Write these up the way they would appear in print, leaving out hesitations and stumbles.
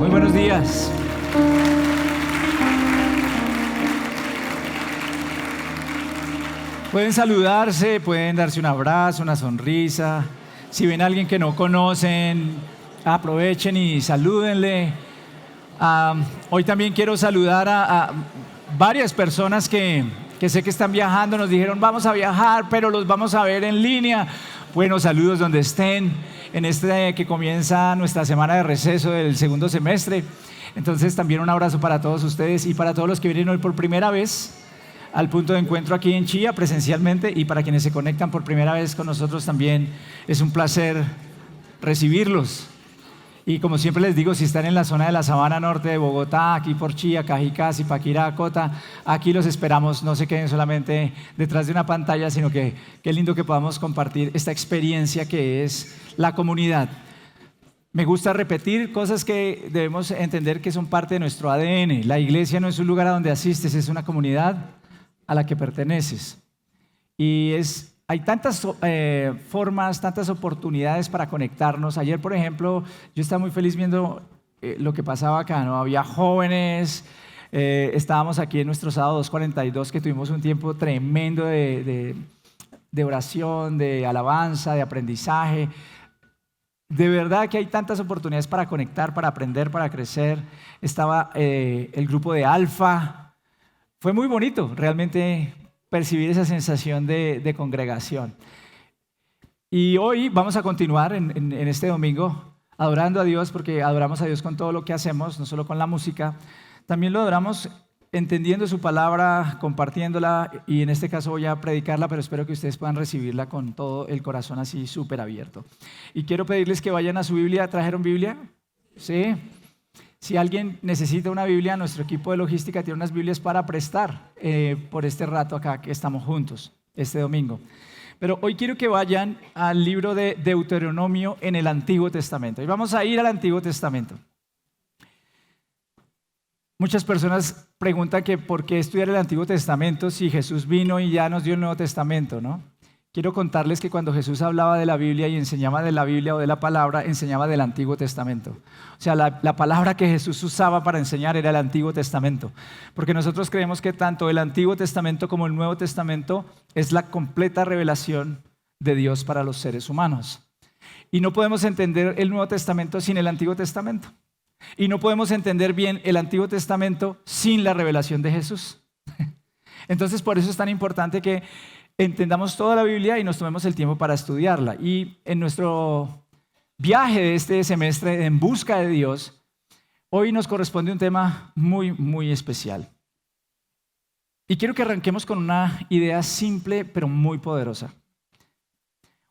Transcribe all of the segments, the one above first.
Muy buenos días. Pueden saludarse, pueden darse un abrazo, una sonrisa. Si ven a alguien que no conocen, aprovechen y salúdenle. Hoy también quiero saludar a varias personas que sé que están viajando. Nos dijeron, vamos a viajar, pero los vamos a ver en línea. Buenos saludos donde estén, en este que comienza nuestra semana de receso del segundo semestre. Entonces también un abrazo para todos ustedes y para todos los que vienen hoy por primera vez al punto de encuentro aquí en Chía presencialmente, y para quienes se conectan por primera vez con nosotros también es un placer recibirlos. Y como siempre les digo, si están en la zona de la Sabana Norte de Bogotá, aquí por Chía, Cajicá, Zipaquirá, Cota, aquí los esperamos. No se queden solamente detrás de una pantalla, sino que qué lindo que podamos compartir esta experiencia que es la comunidad. Me gusta repetir cosas que debemos entender que son parte de nuestro ADN. La iglesia no es un lugar a donde asistes, es una comunidad a la que perteneces. Y hay tantas formas, tantas oportunidades para conectarnos. Ayer, por ejemplo, yo estaba muy feliz viendo lo que pasaba acá, ¿no? Había jóvenes, estábamos aquí en nuestro sábado 242, que tuvimos un tiempo tremendo de oración, de alabanza, de aprendizaje. De verdad que hay tantas oportunidades para conectar, para aprender, para crecer. Estaba el grupo de Alfa. Fue muy bonito realmente percibir esa sensación de congregación. Y hoy vamos a continuar en este domingo adorando a Dios, porque adoramos a Dios con todo lo que hacemos, no solo con la música. También lo adoramos entendiendo su palabra, compartiéndola, y en este caso voy a predicarla, pero espero que ustedes puedan recibirla con todo el corazón así súper abierto. Y quiero pedirles que vayan a su Biblia. ¿Trajeron Biblia? ¿Sí? Si alguien necesita una Biblia, nuestro equipo de logística tiene unas Biblias para prestar por este rato acá que estamos juntos, este domingo. Pero hoy quiero que vayan al libro de Deuteronomio en el Antiguo Testamento. Y vamos a ir al Antiguo Testamento. Muchas personas preguntan que por qué estudiar el Antiguo Testamento si Jesús vino y ya nos dio el Nuevo Testamento, ¿no? Quiero contarles que cuando Jesús hablaba de la Biblia y enseñaba de la Biblia o de la palabra, enseñaba del Antiguo Testamento. O sea, la palabra que Jesús usaba para enseñar era el Antiguo Testamento. Porque nosotros creemos que tanto el Antiguo Testamento como el Nuevo Testamento es la completa revelación de Dios para los seres humanos. Y no podemos entender el Nuevo Testamento sin el Antiguo Testamento. Y no podemos entender bien el Antiguo Testamento sin la revelación de Jesús. Entonces, por eso es tan importante que entendamos toda la Biblia y nos tomemos el tiempo para estudiarla. Y en nuestro viaje de este semestre en busca de Dios, hoy nos corresponde un tema muy, muy especial. Y quiero que arranquemos con una idea simple, pero muy poderosa.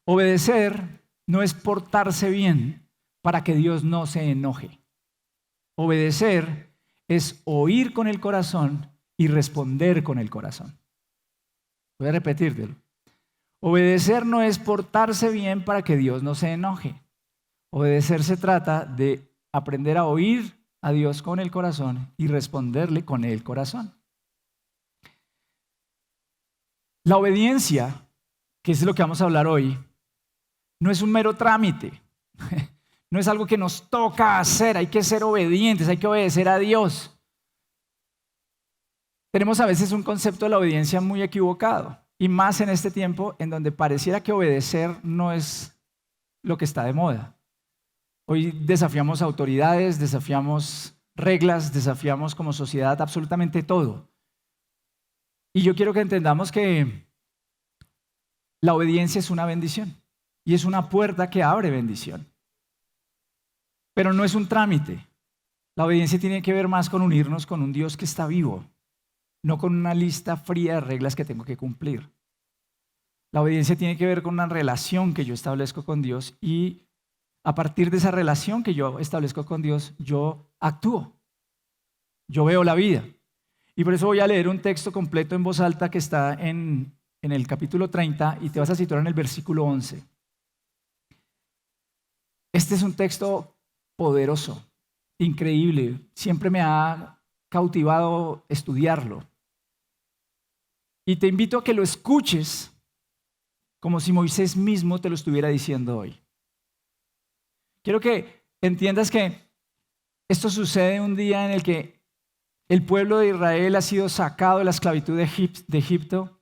Obedecer no es portarse bien para que Dios no se enoje. Obedecer es oír con el corazón y responder con el corazón. Voy a repetírtelo. Obedecer no es portarse bien para que Dios no se enoje. Obedecer se trata de aprender a oír a Dios con el corazón y responderle con el corazón. La obediencia, que es lo que vamos a hablar hoy, no es un mero trámite. No es algo que nos toca hacer. Hay que ser obedientes, hay que obedecer a Dios. Tenemos a veces un concepto de la obediencia muy equivocado, y más en este tiempo en donde pareciera que obedecer no es lo que está de moda. Hoy desafiamos autoridades, desafiamos reglas, desafiamos como sociedad absolutamente todo. Y yo quiero que entendamos que la obediencia es una bendición y es una puerta que abre bendición. Pero no es un trámite. La obediencia tiene que ver más con unirnos con un Dios que está vivo, no con una lista fría de reglas que tengo que cumplir. La obediencia tiene que ver con una relación que yo establezco con Dios, y a partir de esa relación que yo establezco con Dios, yo actúo. Yo veo la vida. Y por eso voy a leer un texto completo en voz alta que está en el capítulo 30, y te vas a situar en el versículo 11. Este es un texto poderoso, increíble. Siempre me ha cautivado estudiarlo. Y te invito a que lo escuches como si Moisés mismo te lo estuviera diciendo hoy. Quiero que entiendas que Esto sucede un día en el que el pueblo de Israel ha sido sacado de la esclavitud de Egipto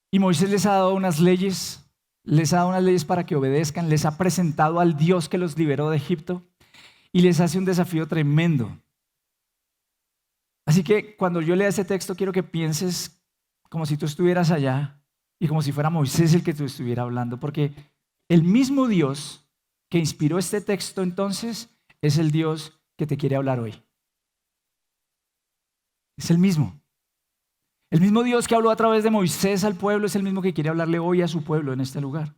y Moisés les ha dado unas leyes, para que obedezcan, les ha presentado al Dios que los liberó de Egipto y les hace un desafío tremendo. Así que cuando yo lea ese texto quiero que pienses como si tú estuvieras allá y como si fuera Moisés el que tú estuviera hablando, porque el mismo Dios que inspiró este texto entonces es el Dios que te quiere hablar hoy. Es el mismo. El mismo Dios que habló a través de Moisés al pueblo es el mismo que quiere hablarle hoy a su pueblo en este lugar.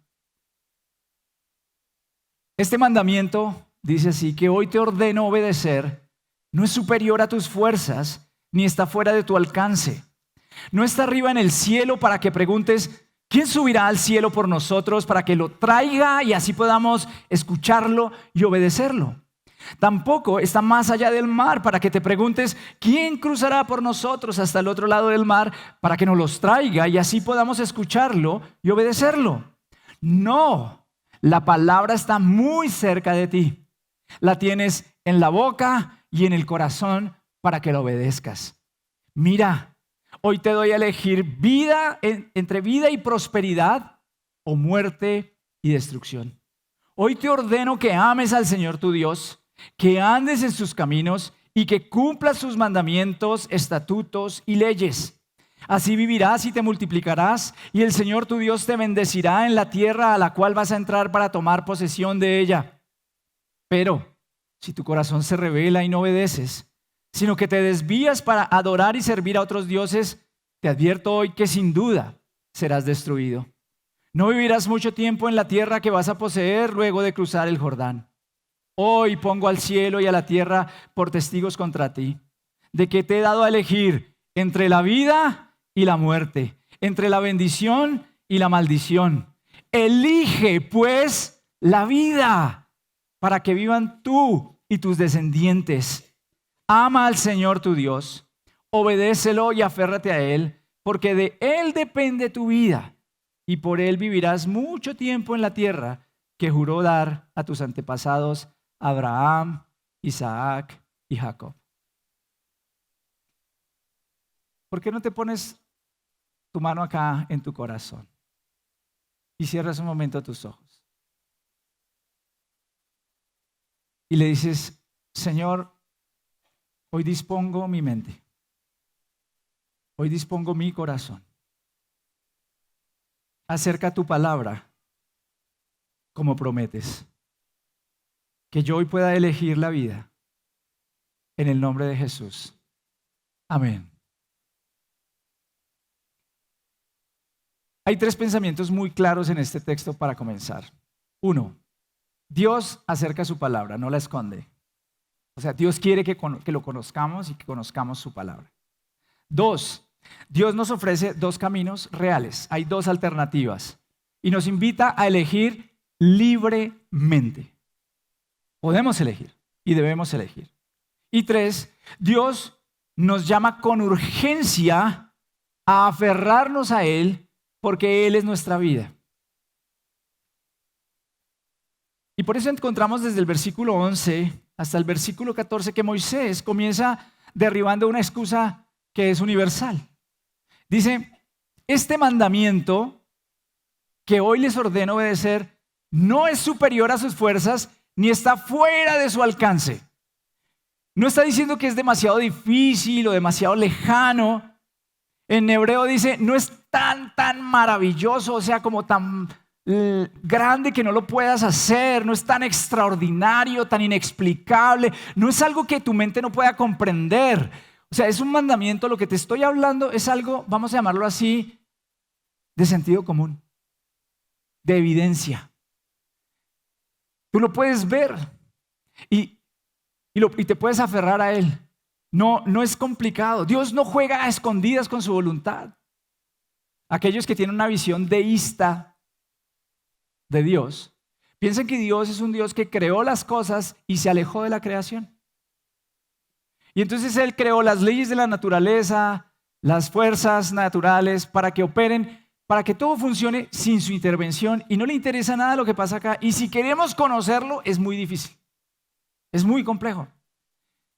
Este mandamiento dice así, que hoy te ordeno obedecer, no es superior a tus fuerzas, ni está fuera de tu alcance. No está arriba en el cielo para que preguntes, ¿quién subirá al cielo por nosotros para que lo traiga y así podamos escucharlo y obedecerlo? Tampoco está más allá del mar para que te preguntes, ¿quién cruzará por nosotros hasta el otro lado del mar para que nos los traiga y así podamos escucharlo y obedecerlo? No, la palabra está muy cerca de ti. La tienes en la boca y en el corazón para que la obedezcas. Mira, hoy te doy a elegir vida entre vida y prosperidad o muerte y destrucción. Hoy te ordeno que ames al Señor tu Dios, que andes en sus caminos y que cumplas sus mandamientos, estatutos y leyes. Así vivirás y te multiplicarás y el Señor tu Dios te bendecirá en la tierra a la cual vas a entrar para tomar posesión de ella. Pero si tu corazón se rebela y no obedeces, sino que te desvías para adorar y servir a otros dioses, te advierto hoy que sin duda serás destruido. No vivirás mucho tiempo en la tierra que vas a poseer luego de cruzar el Jordán. Hoy pongo al cielo y a la tierra por testigos contra ti, de que te he dado a elegir entre la vida y la muerte, entre la bendición y la maldición. Elige pues la vida para que vivan tú y tus descendientes. Ama al Señor tu Dios, obedécelo y aférrate a Él, porque de Él depende tu vida y por Él vivirás mucho tiempo en la tierra que juró dar a tus antepasados Abraham, Isaac y Jacob. ¿Por qué no te pones tu mano acá en tu corazón y cierras un momento tus ojos? Y le dices, Señor, hoy dispongo mi mente, hoy dispongo mi corazón. Acerca tu palabra como prometes. Que yo hoy pueda elegir la vida en el nombre de Jesús. Amén. Hay 3 pensamientos muy claros en este texto para comenzar. 1, Dios acerca su palabra, no la esconde. O sea, Dios quiere que lo conozcamos y que conozcamos su palabra. 2, Dios nos ofrece 2 caminos reales. Hay 2 alternativas y nos invita a elegir libremente. Podemos elegir y debemos elegir. Y 3, Dios nos llama con urgencia a aferrarnos a Él porque Él es nuestra vida. Y por eso encontramos desde el versículo 11 hasta el versículo 14 que Moisés comienza derribando una excusa que es universal. Dice, este mandamiento que hoy les ordeno obedecer no es superior a sus fuerzas ni está fuera de su alcance. No está diciendo que es demasiado difícil o demasiado lejano. En hebreo dice, no es tan maravilloso, o sea, como tan grande que no lo puedas hacer, no es tan extraordinario, tan inexplicable, no es algo que tu mente no pueda comprender. O sea, es un mandamiento, lo que te estoy hablando es algo, vamos a llamarlo así, de sentido común, de evidencia. Tú lo puedes ver y te puedes aferrar a Él. No es complicado. Dios no juega a escondidas con su voluntad. Aquellos que tienen una visión deísta de Dios piensan que Dios es un Dios que creó las cosas y se alejó de la creación. Y entonces Él creó las leyes de la naturaleza, las fuerzas naturales para que operen, para que todo funcione sin su intervención y no le interesa nada lo que pasa acá. Y si queremos conocerlo, es muy difícil. Es muy complejo.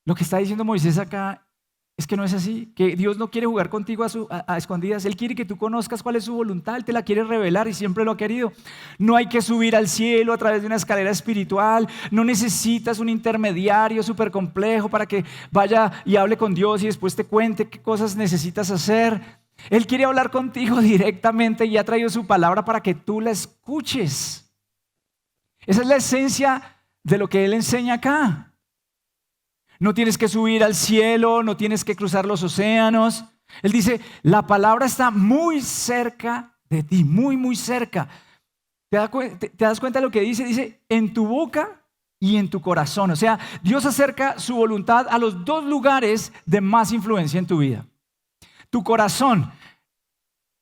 Lo que está diciendo Moisés acá es que no es así, que Dios no quiere jugar contigo a escondidas. Él quiere que tú conozcas cuál es su voluntad, Él te la quiere revelar y siempre lo ha querido. No hay que subir al cielo a través de una escalera espiritual, no necesitas un intermediario súper complejo para que vaya y hable con Dios y después te cuente qué cosas necesitas hacer. Él quiere hablar contigo directamente y ha traído su palabra para que tú la escuches. Esa es la esencia de lo que Él enseña acá. No tienes que subir al cielo, no tienes que cruzar los océanos. Él dice, la palabra está muy cerca de ti, muy, muy cerca. ¿Te das cuenta de lo que dice? Dice, en tu boca y en tu corazón. O sea, Dios acerca su voluntad a los dos lugares de más influencia en tu vida. Tu corazón,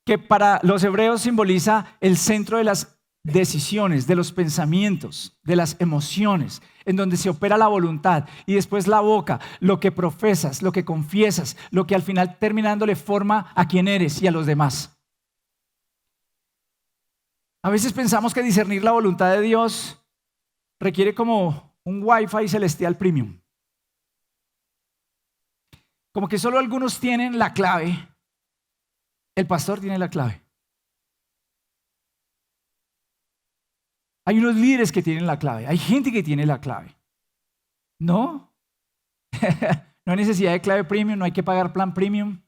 que para los hebreos simboliza el centro de las decisiones, de los pensamientos, de las emociones, en donde se opera la voluntad, y después la boca, lo que profesas, lo que confiesas, lo que al final termina dándole forma a quien eres y a los demás. A veces pensamos que discernir la voluntad de Dios requiere como un Wi-Fi celestial premium. Como que solo algunos tienen la clave. El pastor tiene la clave. Hay unos líderes que tienen la clave. Hay gente que tiene la clave. ¿No? No hay necesidad de clave premium, no hay que pagar plan premium.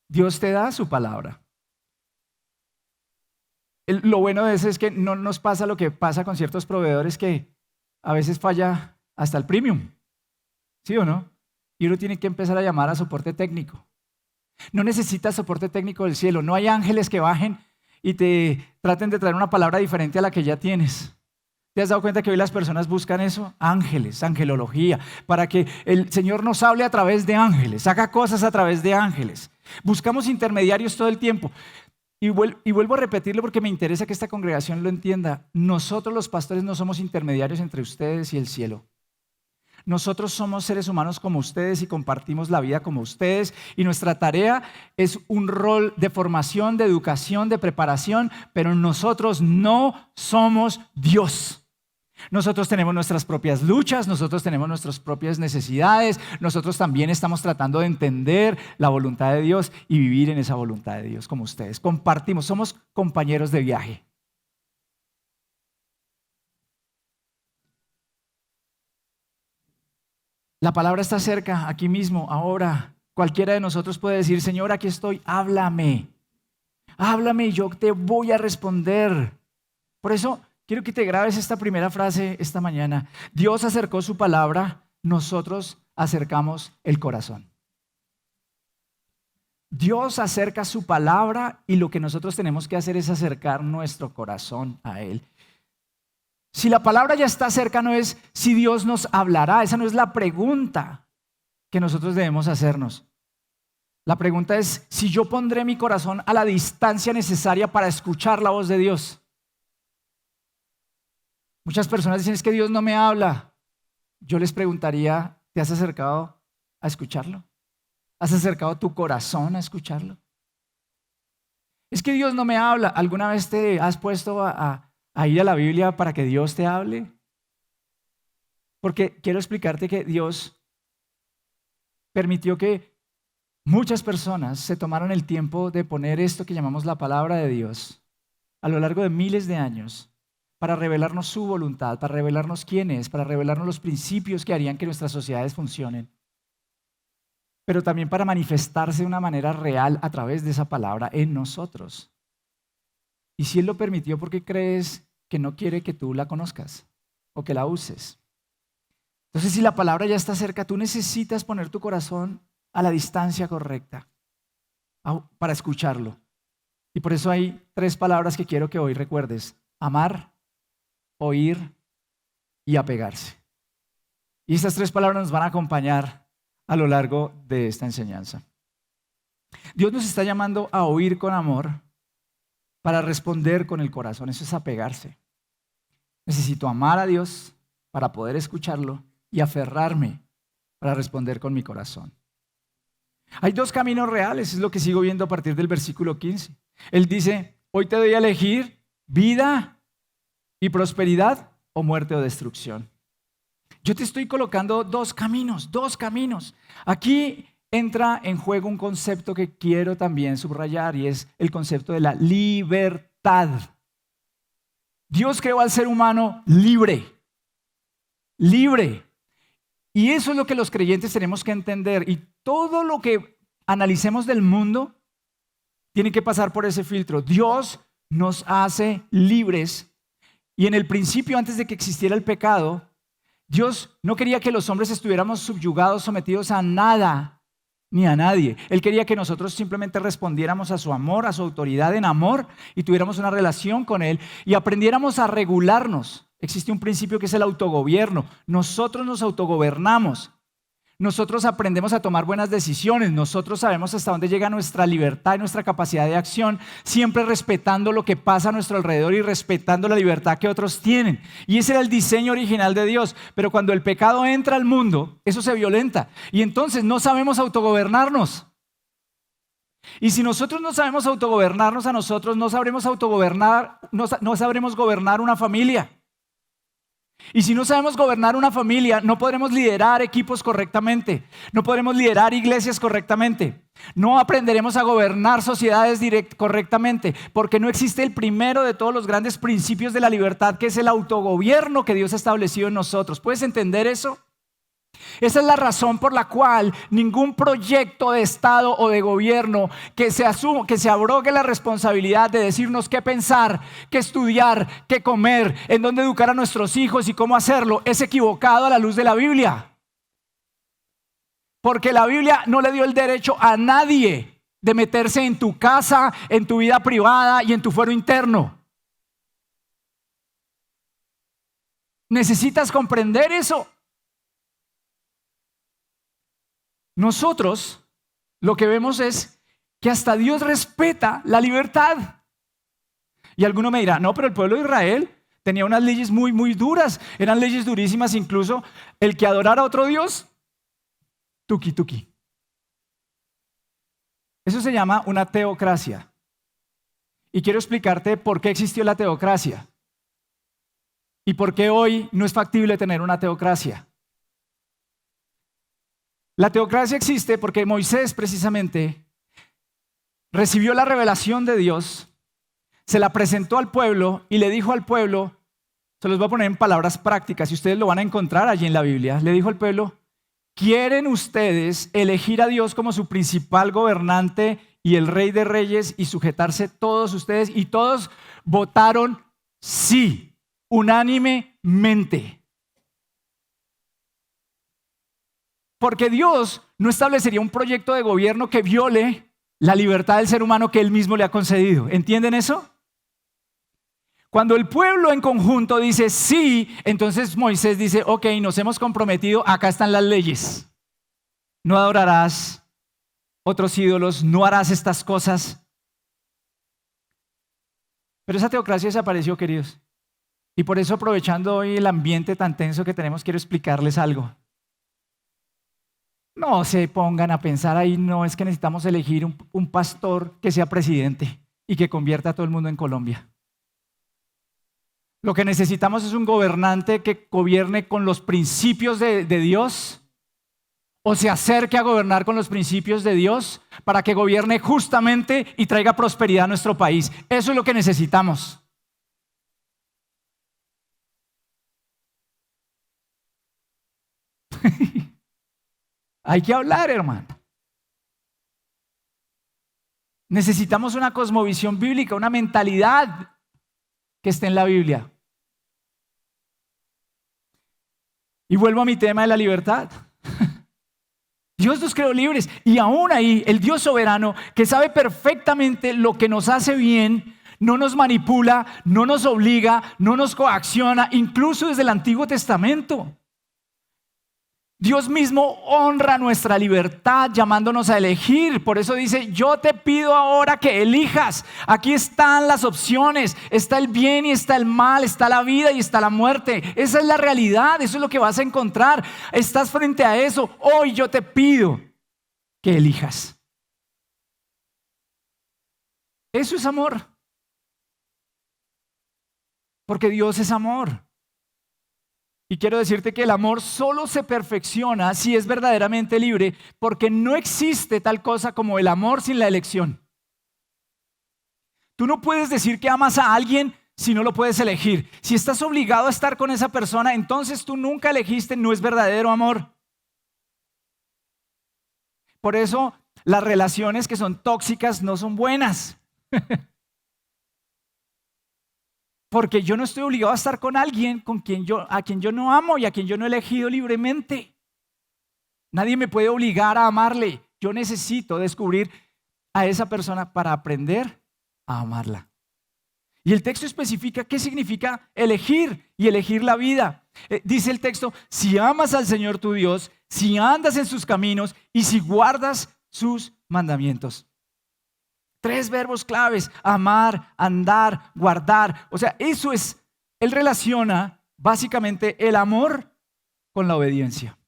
Dios te da su palabra. Lo bueno de eso es que no nos pasa lo que pasa con ciertos proveedores que a veces falla hasta el premium. ¿Sí o no? Y uno tiene que empezar a llamar a soporte técnico. No necesitas soporte técnico del cielo. No hay ángeles que bajen y te traten de traer una palabra diferente a la que ya tienes. ¿Te has dado cuenta que hoy las personas buscan eso? Ángeles, angelología, para que el Señor nos hable a través de ángeles, haga cosas a través de ángeles. Buscamos intermediarios todo el tiempo. Y vuelvo a repetirlo porque me interesa que esta congregación lo entienda. Nosotros los pastores no somos intermediarios entre ustedes y el cielo. Nosotros somos seres humanos como ustedes y compartimos la vida como ustedes, y nuestra tarea es un rol de formación, de educación, de preparación, pero nosotros no somos Dios. Nosotros tenemos nuestras propias luchas, nosotros tenemos nuestras propias necesidades, nosotros también estamos tratando de entender la voluntad de Dios y vivir en esa voluntad de Dios como ustedes. Compartimos, somos compañeros de viaje. La palabra está cerca, aquí mismo, ahora. Cualquiera de nosotros puede decir, Señor, aquí estoy, háblame. Háblame y yo te voy a responder. Por eso quiero que te grabes esta primera frase esta mañana. Dios acercó su palabra, nosotros acercamos el corazón. Dios acerca su palabra y lo que nosotros tenemos que hacer es acercar nuestro corazón a Él. Si la palabra ya está cerca, no es si Dios nos hablará. Esa no es la pregunta que nosotros debemos hacernos. La pregunta es si yo pondré mi corazón a la distancia necesaria para escuchar la voz de Dios. Muchas personas dicen, es que Dios no me habla. Yo les preguntaría, ¿te has acercado a escucharlo? ¿Has acercado tu corazón a escucharlo? Es que Dios no me habla. ¿Alguna vez te has puesto a ir a la Biblia para que Dios te hable? Porque quiero explicarte que Dios permitió que muchas personas se tomaran el tiempo de poner esto que llamamos la palabra de Dios a lo largo de miles de años para revelarnos su voluntad, para revelarnos quién es, para revelarnos los principios que harían que nuestras sociedades funcionen, pero también para manifestarse de una manera real a través de esa palabra en nosotros. Y si Él lo permitió, ¿por qué crees que no quiere que tú la conozcas o que la uses? Entonces, si la palabra ya está cerca, tú necesitas poner tu corazón a la distancia correcta para escucharlo. Y por eso hay 3 palabras que quiero que hoy recuerdes: amar, oír y apegarse. Y estas 3 palabras nos van a acompañar a lo largo de esta enseñanza. Dios nos está llamando a oír con amor para responder con el corazón. Eso es apegarse. Necesito amar a Dios para poder escucharlo y aferrarme para responder con mi corazón. Hay 2 caminos reales, es lo que sigo viendo a partir del versículo 15. Él dice, hoy te doy a elegir vida y prosperidad o muerte o destrucción. Yo te estoy colocando dos caminos, dos caminos. Aquí entra en juego un concepto que quiero también subrayar y es el concepto de la libertad. Dios creó al ser humano libre, libre. Y eso es lo que los creyentes tenemos que entender. Y todo lo que analicemos del mundo tiene que pasar por ese filtro. Dios nos hace libres. Y en el principio, antes de que existiera el pecado, Dios no quería que los hombres estuviéramos subyugados, sometidos a nada ni a nadie. Él quería que nosotros simplemente respondiéramos a su amor, a su autoridad en amor y tuviéramos una relación con Él y aprendiéramos a regularnos. Existe un principio que es el autogobierno. Nosotros nos autogobernamos. Nosotros aprendemos a tomar buenas decisiones. Nosotros sabemos hasta dónde llega nuestra libertad y nuestra capacidad de acción, siempre respetando lo que pasa a nuestro alrededor y respetando la libertad que otros tienen. Y ese era el diseño original de Dios. Pero cuando el pecado entra al mundo, eso se violenta. Y entonces no sabemos autogobernarnos. Y si nosotros no sabemos autogobernarnos a nosotros, no sabremos no sabremos gobernar una familia. Y si no sabemos gobernar una familia, no podremos liderar equipos correctamente, no podremos liderar iglesias correctamente, no aprenderemos a gobernar sociedades correctamente, porque no existe el primero de todos los grandes principios de la libertad, que es el autogobierno que Dios ha establecido en nosotros. ¿Puedes entender eso? Esa es la razón por la cual ningún proyecto de Estado o de gobierno que se abrogue la responsabilidad de decirnos qué pensar, qué estudiar, qué comer, en dónde educar a nuestros hijos y cómo hacerlo, es equivocado a la luz de la Biblia. Porque la Biblia no le dio el derecho a nadie de meterse en tu casa, en tu vida privada y en tu fuero interno. Necesitas comprender eso. Nosotros lo que vemos es que hasta Dios respeta la libertad. Y alguno me dirá, no, pero el pueblo de Israel tenía unas leyes muy, muy duras. Eran leyes durísimas, incluso el que adorara a otro Dios, tuki, tuki. Eso se llama una teocracia. Y quiero explicarte por qué existió la teocracia y por qué hoy no es factible tener una teocracia. La teocracia existe porque Moisés precisamente recibió la revelación de Dios, se la presentó al pueblo y le dijo al pueblo, se los voy a poner en palabras prácticas y ustedes lo van a encontrar allí en la Biblia. Le dijo al pueblo, ¿quieren ustedes elegir a Dios como su principal gobernante y el Rey de Reyes y sujetarse todos ustedes? Y todos votaron sí, unánimemente. Porque Dios no establecería un proyecto de gobierno que viole la libertad del ser humano que Él mismo le ha concedido. ¿Entienden eso? Cuando el pueblo en conjunto dice sí, entonces Moisés dice, ok, nos hemos comprometido, acá están las leyes. No adorarás otros ídolos, no harás estas cosas. Pero esa teocracia desapareció, queridos. Y por eso, aprovechando hoy el ambiente tan tenso que tenemos, quiero explicarles algo. No se pongan a pensar ahí, no es que necesitamos elegir un pastor que sea presidente y que convierta a todo el mundo en Colombia. Lo que necesitamos es un gobernante que gobierne con los principios de Dios o se acerque a gobernar con los principios de Dios para que gobierne justamente y traiga prosperidad a nuestro país. Eso es lo que necesitamos. Hay que hablar, hermano. Necesitamos una cosmovisión bíblica, una mentalidad que esté en la Biblia. Y vuelvo a mi tema de la libertad. Dios nos creó libres y aún ahí el Dios soberano que sabe perfectamente lo que nos hace bien, no nos manipula, no nos obliga, no nos coacciona, incluso desde el Antiguo Testamento. Dios mismo honra nuestra libertad llamándonos a elegir. Por eso dice, yo te pido ahora que elijas. Aquí están las opciones. Está el bien y está el mal. Está la vida y está la muerte. Esa es la realidad. Eso es lo que vas a encontrar. Estás frente a eso. Hoy yo te pido que elijas. Eso es amor. Porque Dios es amor. Y quiero decirte que el amor solo se perfecciona si es verdaderamente libre, porque no existe tal cosa como el amor sin la elección. Tú no puedes decir que amas a alguien si no lo puedes elegir. Si estás obligado a estar con esa persona, entonces tú nunca elegiste, no es verdadero amor. Por eso las relaciones que son tóxicas no son buenas. Porque yo no estoy obligado a estar con alguien a quien yo no amo y a quien yo no he elegido libremente. Nadie me puede obligar a amarle. Yo necesito descubrir a esa persona para aprender a amarla. Y el texto especifica qué significa elegir y elegir la vida. Dice el texto, si amas al Señor tu Dios, si andas en sus caminos y si guardas sus mandamientos. 3 verbos claves: amar, andar, guardar. O sea, él relaciona básicamente el amor con la obediencia.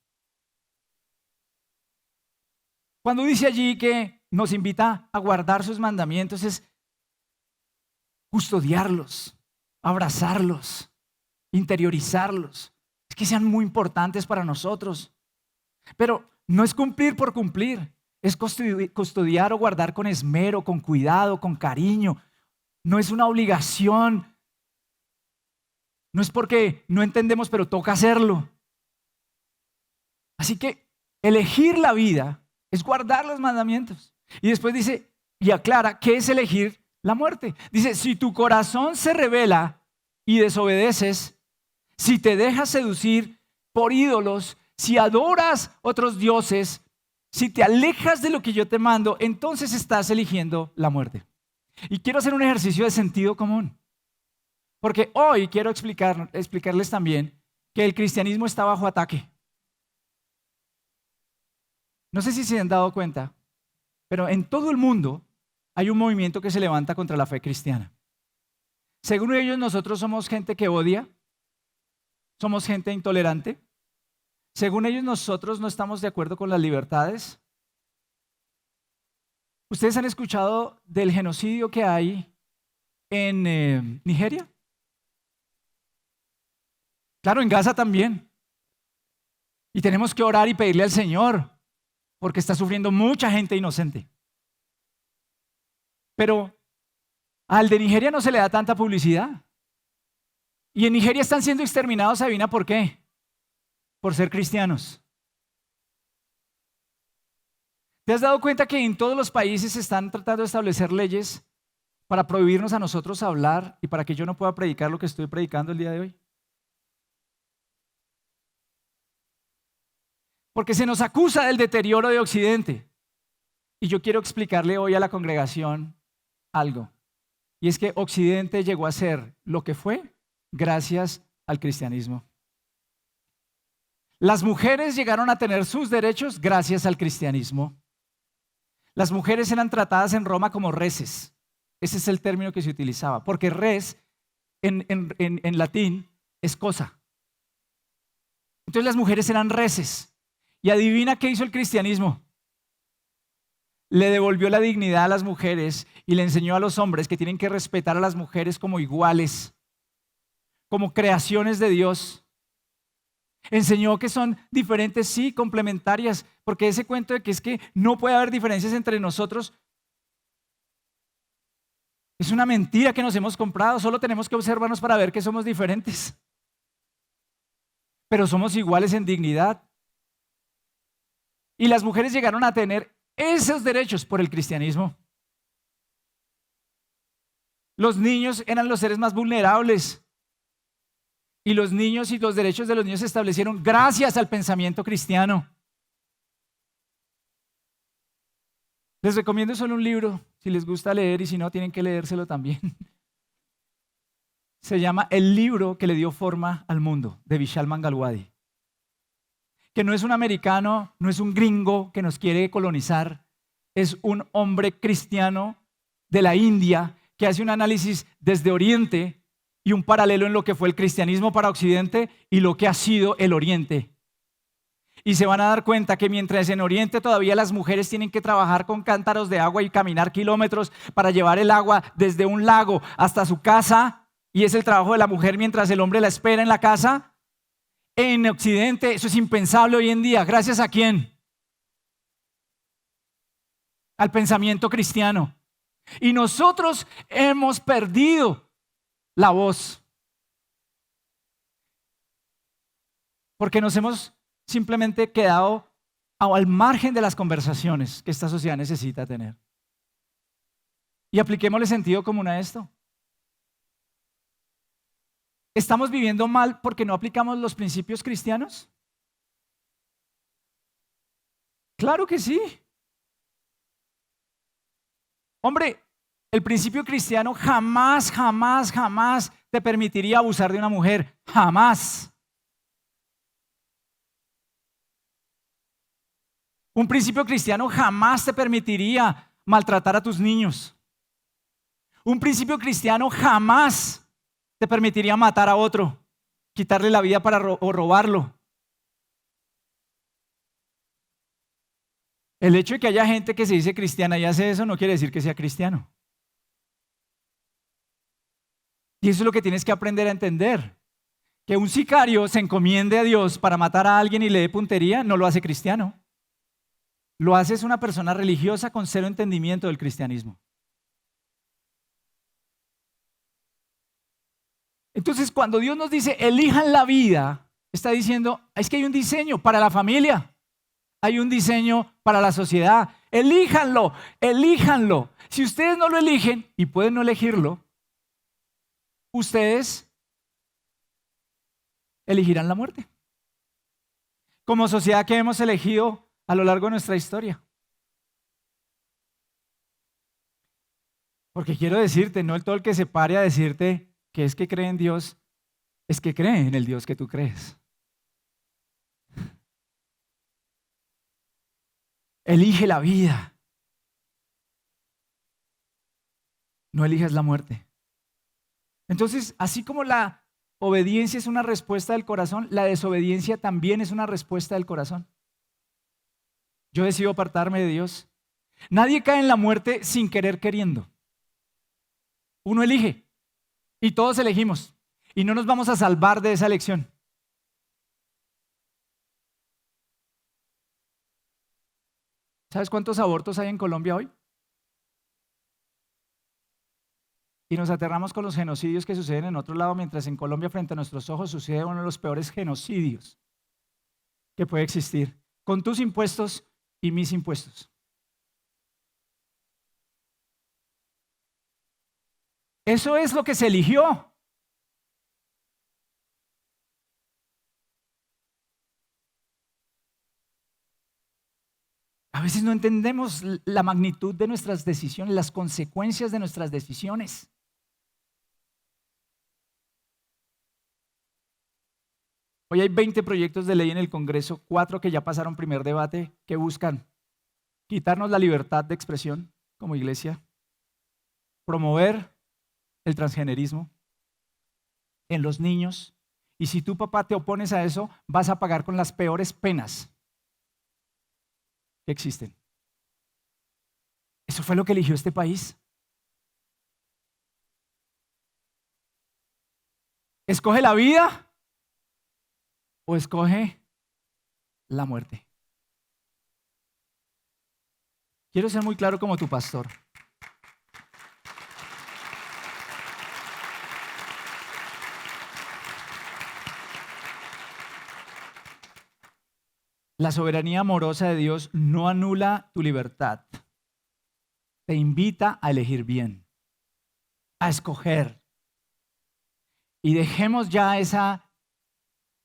Cuando dice allí que nos invita a guardar sus mandamientos, es custodiarlos, abrazarlos, interiorizarlos. Es que sean muy importantes para nosotros. Pero no es cumplir por cumplir. Es custodiar o guardar con esmero, con cuidado, con cariño. No es una obligación. No es porque no entendemos, pero toca hacerlo. Así que elegir la vida es guardar los mandamientos. Y después dice, y aclara, ¿qué es elegir la muerte? Dice, si tu corazón se rebela y desobedeces, si te dejas seducir por ídolos, si adoras otros dioses, si te alejas de lo que yo te mando, entonces estás eligiendo la muerte. Y quiero hacer un ejercicio de sentido común. Porque hoy quiero explicarles también que el cristianismo está bajo ataque. No sé si se han dado cuenta, pero en todo el mundo hay un movimiento que se levanta contra la fe cristiana. Según ellos, nosotros somos gente que odia, somos gente intolerante. Según ellos, nosotros no estamos de acuerdo con las libertades. ¿Ustedes han escuchado del genocidio que hay en Nigeria? Claro, en Gaza también. Y tenemos que orar y pedirle al Señor, porque está sufriendo mucha gente inocente. Pero al de Nigeria no se le da tanta publicidad. Y en Nigeria están siendo exterminados, ¿adivina por qué? Por ser cristianos. ¿Te has dado cuenta que en todos los países se están tratando de establecer leyes para prohibirnos a nosotros hablar y para que yo no pueda predicar lo que estoy predicando el día de hoy? Porque se nos acusa del deterioro de Occidente. Y yo quiero explicarle hoy a la congregación algo. Y es que Occidente llegó a ser lo que fue gracias al cristianismo. Las mujeres llegaron a tener sus derechos gracias al cristianismo. Las mujeres eran tratadas en Roma como reses. Ese es el término que se utilizaba, porque res en latín es cosa. Entonces las mujeres eran reses. Y adivina qué hizo el cristianismo. Le devolvió la dignidad a las mujeres y le enseñó a los hombres que tienen que respetar a las mujeres como iguales, como creaciones de Dios. Enseñó que son diferentes, sí, complementarias, porque ese cuento de que es que no puede haber diferencias entre nosotros es una mentira que nos hemos comprado. Solo tenemos que observarnos para ver que somos diferentes, pero somos iguales en dignidad. Y las mujeres llegaron a tener esos derechos por el cristianismo. Los niños eran los seres más vulnerables. Y los niños y los derechos de los niños se establecieron gracias al pensamiento cristiano. Les recomiendo solo un libro, si les gusta leer, y si no, tienen que leérselo también. Se llama El libro que le dio forma al mundo, de Vishal Mangalwadi. Que no es un americano, no es un gringo que nos quiere colonizar, es un hombre cristiano de la India que hace un análisis desde Oriente y un paralelo en lo que fue el cristianismo para Occidente y lo que ha sido el Oriente. Y se van a dar cuenta que mientras en Oriente todavía las mujeres tienen que trabajar con cántaros de agua y caminar kilómetros para llevar el agua desde un lago hasta su casa, y es el trabajo de la mujer mientras el hombre la espera en la casa, En Occidente eso es impensable hoy en día. ¿Gracias a quién? Al pensamiento cristiano. Y nosotros hemos perdido la voz. Porque nos hemos simplemente quedado al margen de las conversaciones que esta sociedad necesita tener. Y apliquémosle sentido común a esto. ¿Estamos viviendo mal porque no aplicamos los principios cristianos? Claro que sí. Hombre, el principio cristiano jamás, jamás, jamás te permitiría abusar de una mujer. Jamás. Un principio cristiano jamás te permitiría maltratar a tus niños. Un principio cristiano jamás te permitiría matar a otro, quitarle la vida o robarlo. El hecho de que haya gente que se dice cristiana y hace eso no quiere decir que sea cristiano. Y eso es lo que tienes que aprender a entender. Que un sicario se encomiende a Dios para matar a alguien y le dé puntería, no lo hace cristiano. Lo hace es una persona religiosa con cero entendimiento del cristianismo. Entonces, cuando Dios nos dice, elijan la vida, está diciendo, es que hay un diseño para la familia, hay un diseño para la sociedad. Elíjanlo, elíjanlo. Si ustedes no lo eligen, y pueden no elegirlo, ustedes elegirán la muerte. Como sociedad que hemos elegido a lo largo de nuestra historia. Porque quiero decirte, no todo el que se pare a decirte que es que cree en Dios, es que cree en el Dios que tú crees. Elige la vida. No elijas la muerte. Entonces, así como la obediencia es una respuesta del corazón, la desobediencia también es una respuesta del corazón. Yo decido apartarme de Dios. Nadie cae en la muerte sin querer queriendo. Uno elige y todos elegimos y no nos vamos a salvar de esa elección. ¿Sabes cuántos abortos hay en Colombia hoy? Y nos aterramos con los genocidios que suceden en otro lado, mientras en Colombia frente a nuestros ojos sucede uno de los peores genocidios que puede existir, con tus impuestos y mis impuestos. Eso es lo que se eligió. A veces no entendemos la magnitud de nuestras decisiones, las consecuencias de nuestras decisiones. Hoy hay 20 proyectos de ley en el Congreso, 4 que ya pasaron primer debate, que buscan quitarnos la libertad de expresión como iglesia, promover el transgenerismo en los niños, y si tu papá te opones a eso, vas a pagar con las peores penas que existen. Eso fue lo que eligió este país. ¿Escoge la vida o escoge la muerte? Quiero ser muy claro como tu pastor. La soberanía amorosa de Dios no anula tu libertad. Te invita a elegir bien, a escoger. Y dejemos ya esa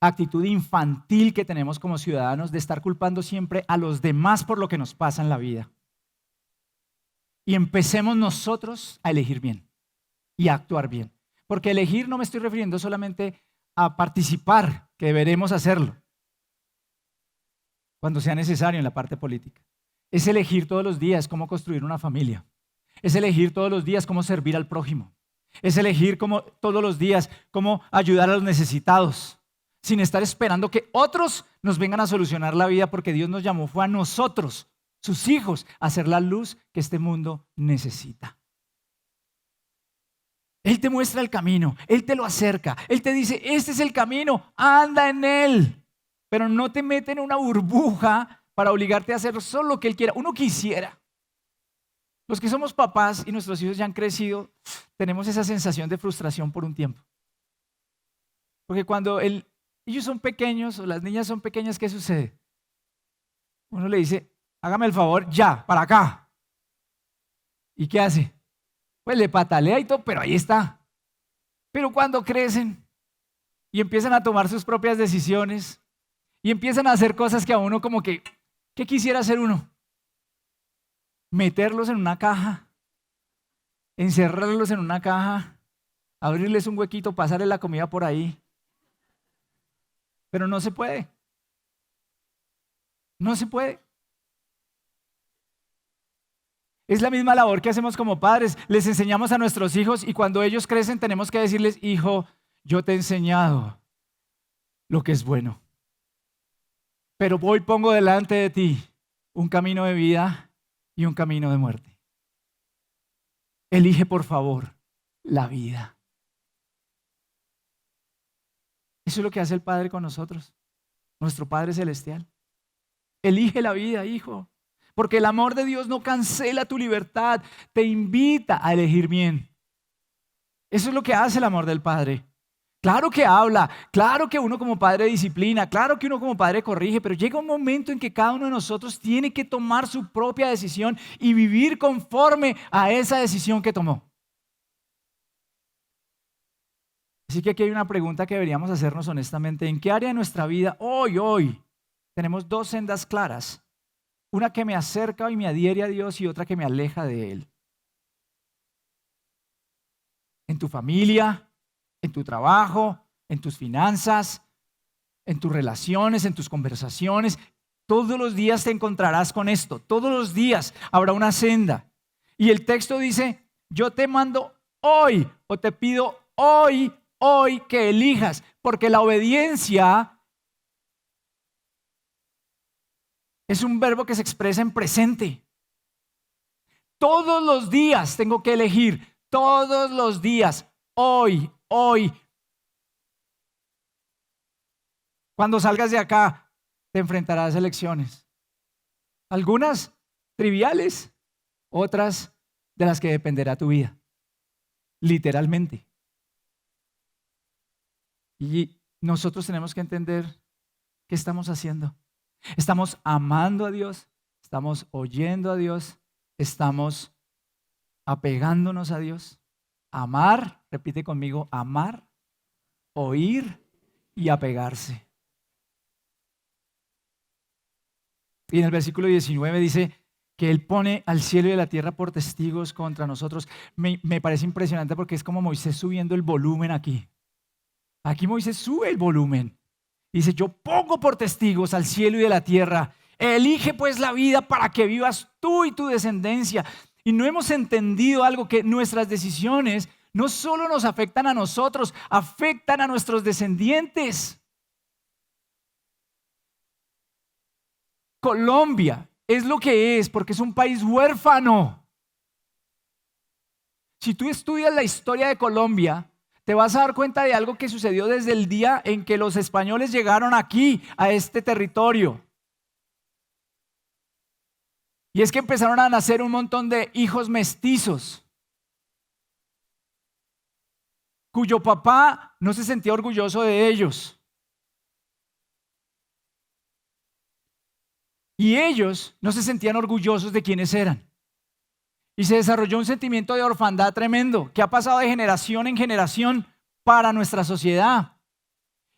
actitud infantil que tenemos como ciudadanos de estar culpando siempre a los demás por lo que nos pasa en la vida. Y empecemos nosotros a elegir bien y a actuar bien. Porque elegir no me estoy refiriendo solamente a participar, que deberemos hacerlo cuando sea necesario en la parte política. Es elegir todos los días cómo construir una familia. Es elegir todos los días cómo servir al prójimo. Es elegir todos los días cómo ayudar a los necesitados, sin estar esperando que otros nos vengan a solucionar la vida, porque Dios nos llamó, fue a nosotros, sus hijos, a ser la luz que este mundo necesita. Él te muestra el camino, Él te lo acerca, Él te dice, este es el camino, anda en Él. Pero no te mete en una burbuja para obligarte a hacer solo lo que Él quiera. Uno quisiera. Los que somos papás y nuestros hijos ya han crecido, tenemos esa sensación de frustración por un tiempo. Porque cuando ellos son pequeños o las niñas son pequeñas, ¿qué sucede? Uno le dice, hágame el favor, ya, para acá. ¿Y qué hace? Pues le patalea y todo, pero ahí está. Pero cuando crecen y empiezan a tomar sus propias decisiones y empiezan a hacer cosas que a uno como que, ¿qué quisiera hacer uno? Meterlos en una caja, encerrarlos en una caja, abrirles un huequito, pasarles la comida por ahí. Pero no se puede. No se puede. Es la misma labor que hacemos como padres. Les enseñamos a nuestros hijos y cuando ellos crecen tenemos que decirles, hijo, yo te he enseñado lo que es bueno. Pero hoy pongo delante de ti un camino de vida y un camino de muerte. Elige por favor la vida. Eso es lo que hace el Padre con nosotros, nuestro Padre Celestial. Elige la vida, hijo. Porque el amor de Dios no cancela tu libertad, te invita a elegir bien. Eso es lo que hace el amor del Padre. Claro que habla, claro que uno como padre disciplina, claro que uno como padre corrige, pero llega un momento en que cada uno de nosotros tiene que tomar su propia decisión y vivir conforme a esa decisión que tomó. Así que aquí hay una pregunta que deberíamos hacernos honestamente. ¿En qué área de nuestra vida hoy tenemos dos sendas claras? Una que me acerca y me adhiere a Dios y otra que me aleja de Él. En tu familia, en tu trabajo, en tus finanzas, en tus relaciones, en tus conversaciones. Todos los días te encontrarás con esto. Todos los días habrá una senda. Y el texto dice, yo te mando hoy o te pido hoy que elijas. Porque la obediencia es un verbo que se expresa en presente. Todos los días tengo que elegir, todos los días, hoy. Cuando salgas de acá, te enfrentarás a elecciones. Algunas triviales, otras de las que dependerá tu vida. Literalmente. Y nosotros tenemos que entender qué estamos haciendo. Estamos amando a Dios, estamos oyendo a Dios, estamos apegándonos a Dios. Amar, repite conmigo, amar, oír y apegarse. Y en el versículo 19 dice que Él pone al cielo y a la tierra por testigos contra nosotros. Me parece impresionante porque es como Moisés subiendo el volumen aquí. Aquí Moisés sube el volumen. Dice, yo pongo por testigos al cielo y a la tierra. Elige pues la vida para que vivas tú y tu descendencia. Y no hemos entendido algo, que nuestras decisiones no solo nos afectan a nosotros, afectan a nuestros descendientes. Colombia es lo que es porque es un país huérfano. Si tú estudias la historia de Colombia, te vas a dar cuenta de algo que sucedió desde el día en que los españoles llegaron aquí, a este territorio. Y es que empezaron a nacer un montón de hijos mestizos, cuyo papá no se sentía orgulloso de ellos. Y ellos no se sentían orgullosos de quiénes eran. Y se desarrolló un sentimiento de orfandad tremendo que ha pasado de generación en generación para nuestra sociedad.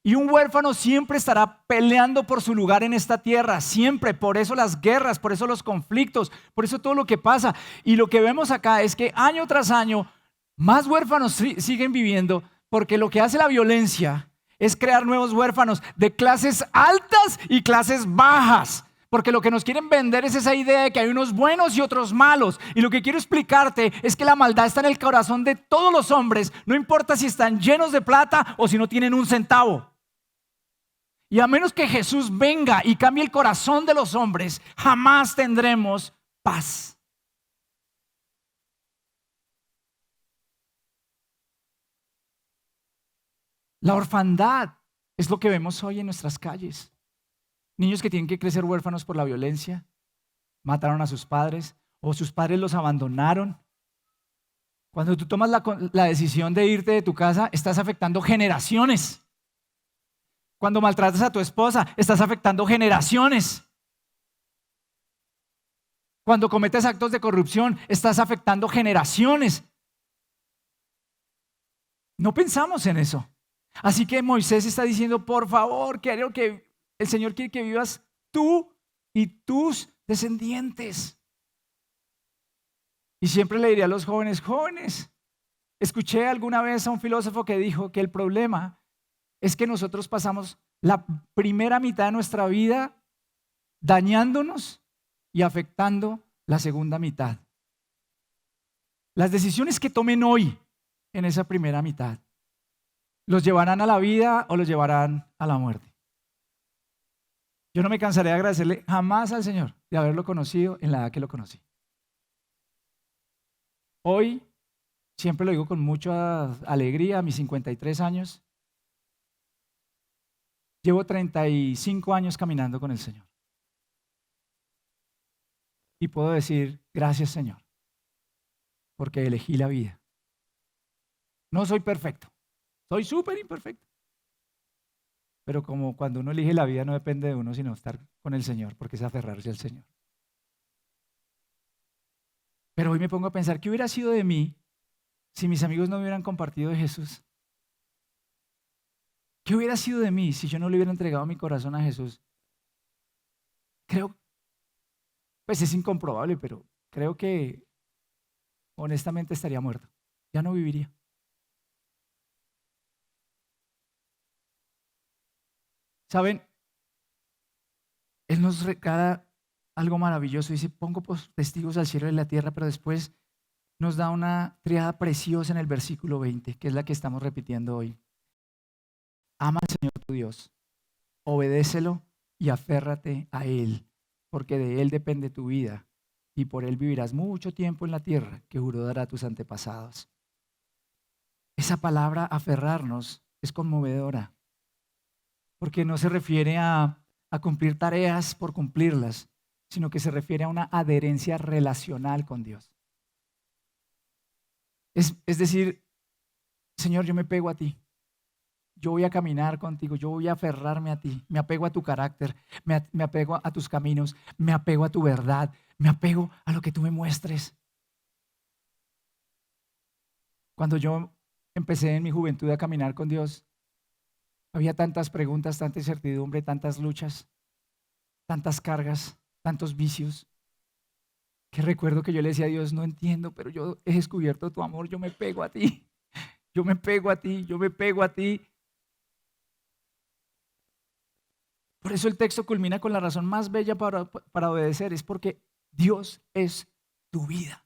Y un huérfano siempre estará peleando por su lugar en esta tierra, siempre. Por eso las guerras, por eso los conflictos, por eso todo lo que pasa. Y lo que vemos acá es que año tras año más huérfanos siguen viviendo, porque lo que hace la violencia es crear nuevos huérfanos de clases altas y clases bajas. Porque lo que nos quieren vender es esa idea de que hay unos buenos y otros malos. Y lo que quiero explicarte es que la maldad está en el corazón de todos los hombres, no importa si están llenos de plata o si no tienen un centavo. Y a menos que Jesús venga y cambie el corazón de los hombres, jamás tendremos paz. La orfandad es lo que vemos hoy en nuestras calles. Niños que tienen que crecer huérfanos por la violencia, mataron a sus padres o sus padres los abandonaron. Cuando tú tomas la decisión de irte de tu casa, estás afectando generaciones. Cuando maltratas a tu esposa, estás afectando generaciones. Cuando cometes actos de corrupción, estás afectando generaciones. No pensamos en eso. Así que Moisés está diciendo, por favor, quiero que el Señor quiere que vivas tú y tus descendientes. Y siempre le diría a los jóvenes, escuché alguna vez a un filósofo que dijo que el problema es que nosotros pasamos la primera mitad de nuestra vida dañándonos y afectando la segunda mitad. Las decisiones que tomen hoy en esa primera mitad, ¿los llevarán a la vida o los llevarán a la muerte? Yo no me cansaré de agradecerle jamás al Señor de haberlo conocido en la edad que lo conocí. Hoy, siempre lo digo con mucha alegría, a mis 53 años, llevo 35 años caminando con el Señor. Y puedo decir, gracias Señor, porque elegí la vida. No soy perfecto, soy súper imperfecto. Pero como cuando uno elige la vida no depende de uno, sino estar con el Señor, porque es aferrarse al Señor. Pero hoy me pongo a pensar, ¿qué hubiera sido de mí si mis amigos no me hubieran compartido de Jesús? ¿Qué hubiera sido de mí si yo no le hubiera entregado mi corazón a Jesús? Creo, pues es incomprobable, pero creo que honestamente estaría muerto. Ya no viviría. ¿Saben? Él nos regala algo maravilloso. Dice, pongo testigos al cielo y a la tierra, pero después nos da una triada preciosa en el versículo 20, que es la que estamos repitiendo hoy. Ama al Señor tu Dios, obedécelo y aférrate a Él, porque de Él depende tu vida y por Él vivirás mucho tiempo en la tierra que juró dar a tus antepasados. Esa palabra aferrarnos es conmovedora, porque no se refiere a cumplir tareas por cumplirlas, sino que se refiere a una adherencia relacional con Dios. Es decir, Señor, yo me pego a ti. Yo voy a caminar contigo, yo voy a aferrarme a ti, me apego a tu carácter, me apego a tus caminos, me apego a tu verdad, me apego a lo que tú me muestres. Cuando yo empecé en mi juventud a caminar con Dios, había tantas preguntas, tanta incertidumbre, tantas luchas, tantas cargas, tantos vicios, que recuerdo que yo le decía a Dios, no entiendo, pero yo he descubierto tu amor, yo me pego a ti, yo me pego a ti, yo me pego a ti. Por eso el texto culmina con la razón más bella para obedecer, es porque Dios es tu vida.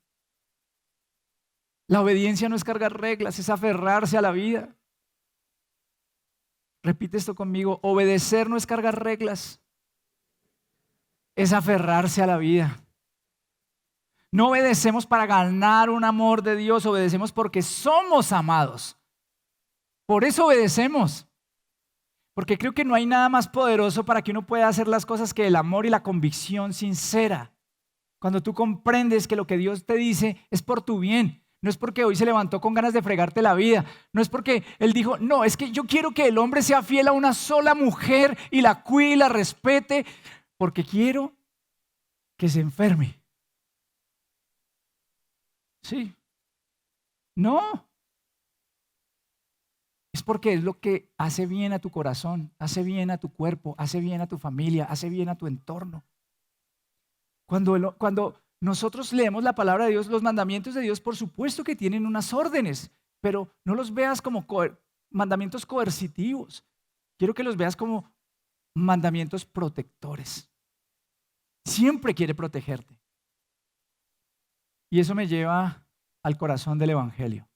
La obediencia no es cargar reglas, es aferrarse a la vida. Repite esto conmigo, obedecer no es cargar reglas, es aferrarse a la vida. No obedecemos para ganar un amor de Dios, obedecemos porque somos amados. Por eso obedecemos. Porque creo que no hay nada más poderoso para que uno pueda hacer las cosas que el amor y la convicción sincera. Cuando tú comprendes que lo que Dios te dice es por tu bien. No es porque hoy se levantó con ganas de fregarte la vida. No es porque Él dijo, no, es que yo quiero que el hombre sea fiel a una sola mujer y la cuide y la respete, porque quiero que se enferme. Sí. No. Es porque es lo que hace bien a tu corazón, hace bien a tu cuerpo, hace bien a tu familia, hace bien a tu entorno. Cuando nosotros leemos la palabra de Dios, los mandamientos de Dios, por supuesto que tienen unas órdenes, pero no los veas como mandamientos coercitivos. Quiero que los veas como mandamientos protectores. Siempre quiere protegerte. Y eso me lleva al corazón del Evangelio.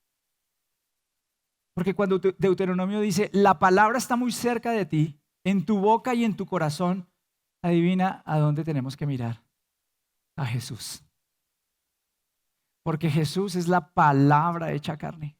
Porque cuando Deuteronomio dice, la palabra está muy cerca de ti, en tu boca y en tu corazón, adivina a dónde tenemos que mirar. A Jesús. Porque Jesús es la palabra hecha carne.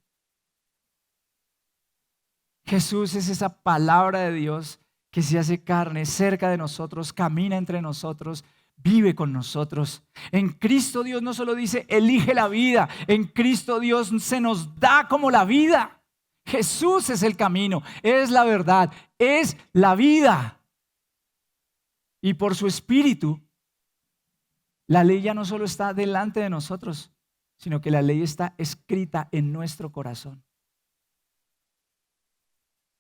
Jesús es esa palabra de Dios que se hace carne cerca de nosotros, camina entre nosotros, vive con nosotros. En Cristo Dios no solo dice elige la vida, en Cristo Dios se nos da como la vida. Jesús es el camino, es la verdad, es la vida. Y por su Espíritu, la ley ya no solo está delante de nosotros, sino que la ley está escrita en nuestro corazón.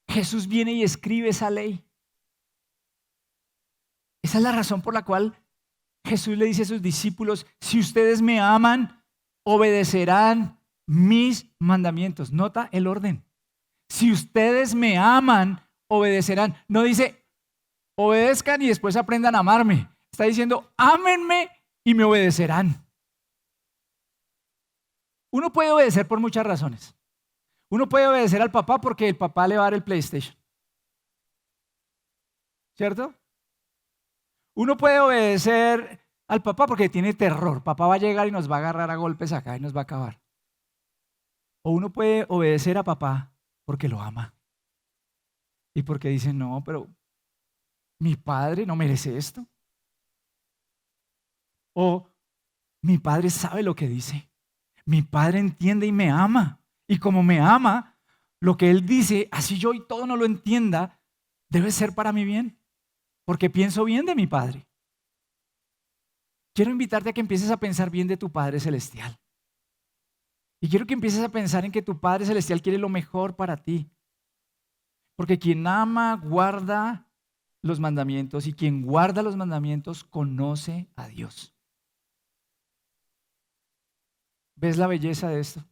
Jesús viene y escribe esa ley. Esa es la razón por la cual Jesús le dice a sus discípulos, si ustedes me aman, obedecerán mis mandamientos. Nota el orden. Si ustedes me aman, obedecerán. No dice, obedezcan y después aprendan a amarme. Está diciendo, ámenme y me obedecerán. Uno puede obedecer por muchas razones. Uno puede obedecer al papá porque el papá le va a dar el PlayStation. ¿Cierto? Uno puede obedecer al papá porque tiene terror. Papá va a llegar y nos va a agarrar a golpes acá y nos va a acabar. O uno puede obedecer a papá porque lo ama. Y porque dice, no, pero mi padre no merece esto. O mi padre sabe lo que dice. Mi padre entiende y me ama. Y como me ama, lo que él dice, así yo y todo no lo entienda, debe ser para mi bien. Porque pienso bien de mi padre. Quiero invitarte a que empieces a pensar bien de tu Padre Celestial. Y quiero que empieces a pensar en que tu Padre Celestial quiere lo mejor para ti. Porque quien ama, guarda los mandamientos. Y quien guarda los mandamientos, conoce a Dios. ¿Ves la belleza de esto?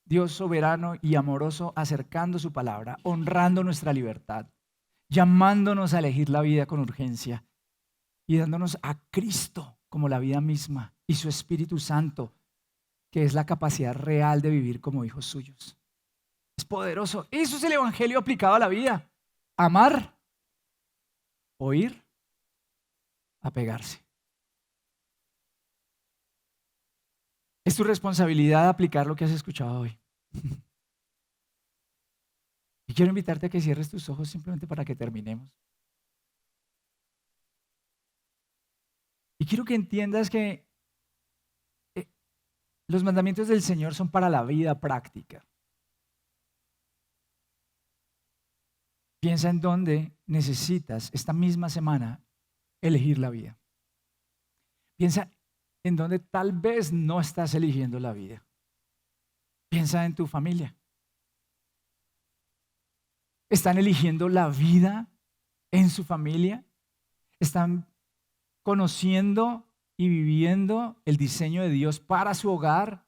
Dios soberano y amoroso acercando su palabra, honrando nuestra libertad, llamándonos a elegir la vida con urgencia y dándonos a Cristo como la vida misma y su Espíritu Santo, que es la capacidad real de vivir como hijos suyos. Es poderoso. Eso es el Evangelio aplicado a la vida. Amar, oír, apegarse. Es tu responsabilidad aplicar lo que has escuchado hoy. Y quiero invitarte a que cierres tus ojos simplemente para que terminemos. Y quiero que entiendas que los mandamientos del Señor son para la vida práctica. Piensa en dónde necesitas esta misma semana elegir la vida. Piensa en donde tal vez no estás eligiendo la vida. Piensa en tu familia. ¿Están eligiendo la vida en su familia? ¿Están conociendo y viviendo el diseño de Dios para su hogar?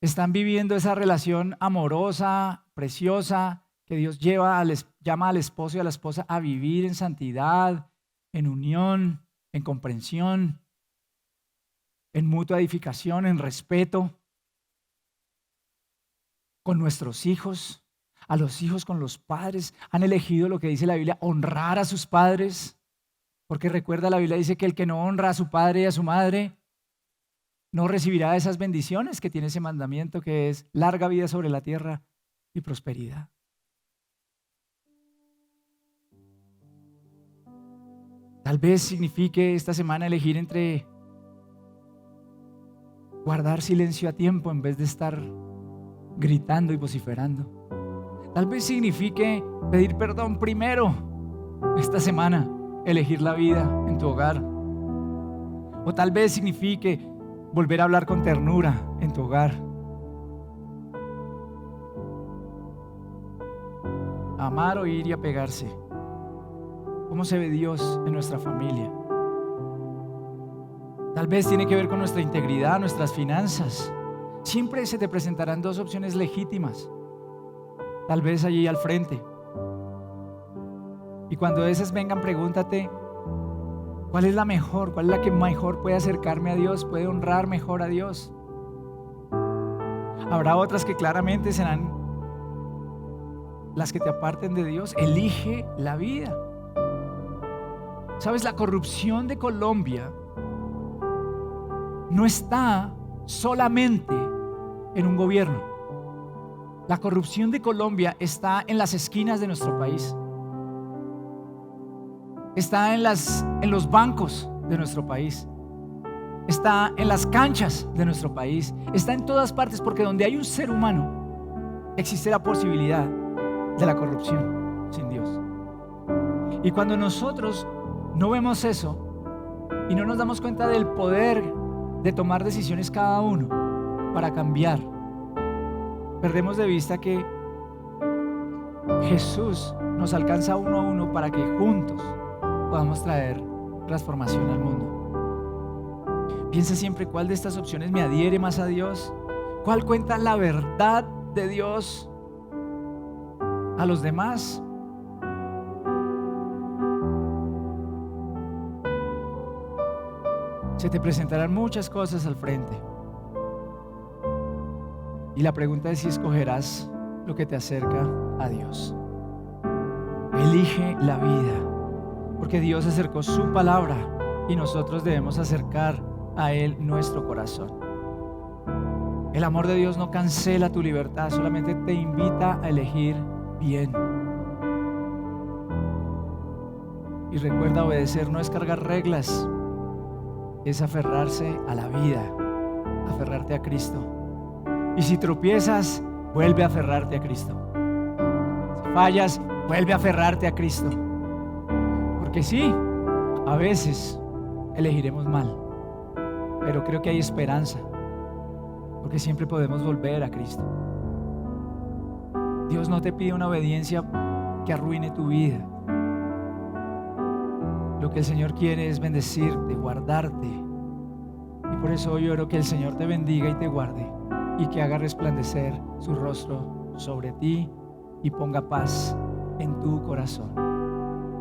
¿Están viviendo esa relación amorosa, preciosa, que Dios llama al esposo y a la esposa a vivir en santidad, en unión, en comprensión, en mutua edificación, en respeto, con nuestros hijos, a los hijos con los padres? ¿Han elegido lo que dice la Biblia, honrar a sus padres? Porque recuerda, la Biblia dice que el que no honra a su padre y a su madre no recibirá esas bendiciones que tiene ese mandamiento, que es larga vida sobre la tierra y prosperidad. Tal vez signifique esta semana elegir entre guardar silencio a tiempo en vez de estar gritando y vociferando. Tal vez signifique pedir perdón primero esta semana, elegir la vida en tu hogar. O tal vez signifique volver a hablar con ternura en tu hogar. Amar, oír y apegarse. ¿Cómo se ve Dios en nuestra familia? Tal vez tiene que ver con nuestra integridad, nuestras finanzas. Siempre se te presentarán dos opciones legítimas, tal vez allí al frente. Y cuando esas vengan, pregúntate, ¿cuál es la mejor? ¿Cuál es la que mejor puede acercarme a Dios, puede honrar mejor a Dios? Habrá otras que claramente serán las que te aparten de Dios. Elige la vida. ¿Sabes? La corrupción de Colombia no está solamente en un gobierno. La corrupción de Colombia está en las esquinas de nuestro país. Está en los bancos de nuestro país. Está en las canchas de nuestro país. Está en todas partes, porque donde hay un ser humano existe la posibilidad de la corrupción sin Dios. Y cuando nosotros no vemos eso y no nos damos cuenta del poder de tomar decisiones cada uno para cambiar, perdemos de vista que Jesús nos alcanza uno a uno para que juntos podamos traer transformación al mundo. Piensa siempre cuál de estas opciones me adhiere más a Dios, cuál cuenta la verdad de Dios a los demás. Se te presentarán muchas cosas al frente. Y la pregunta es si escogerás lo que te acerca a Dios. Elige la vida, porque Dios acercó su palabra y nosotros debemos acercar a Él nuestro corazón. El amor de Dios no cancela tu libertad, solamente te invita a elegir bien. Y recuerda, obedecer no es cargar reglas, es aferrarse a la vida, aferrarte a Cristo. Y si tropiezas, vuelve a aferrarte a Cristo. Si fallas, vuelve a aferrarte a Cristo. Porque sí, a veces elegiremos mal, pero creo que hay esperanza, porque siempre podemos volver a Cristo. Dios no te pide una obediencia que arruine tu vida. Lo que el Señor quiere es bendecirte, guardarte. Y por eso hoy oro que el Señor te bendiga y te guarde, y que haga resplandecer su rostro sobre ti y ponga paz en tu corazón.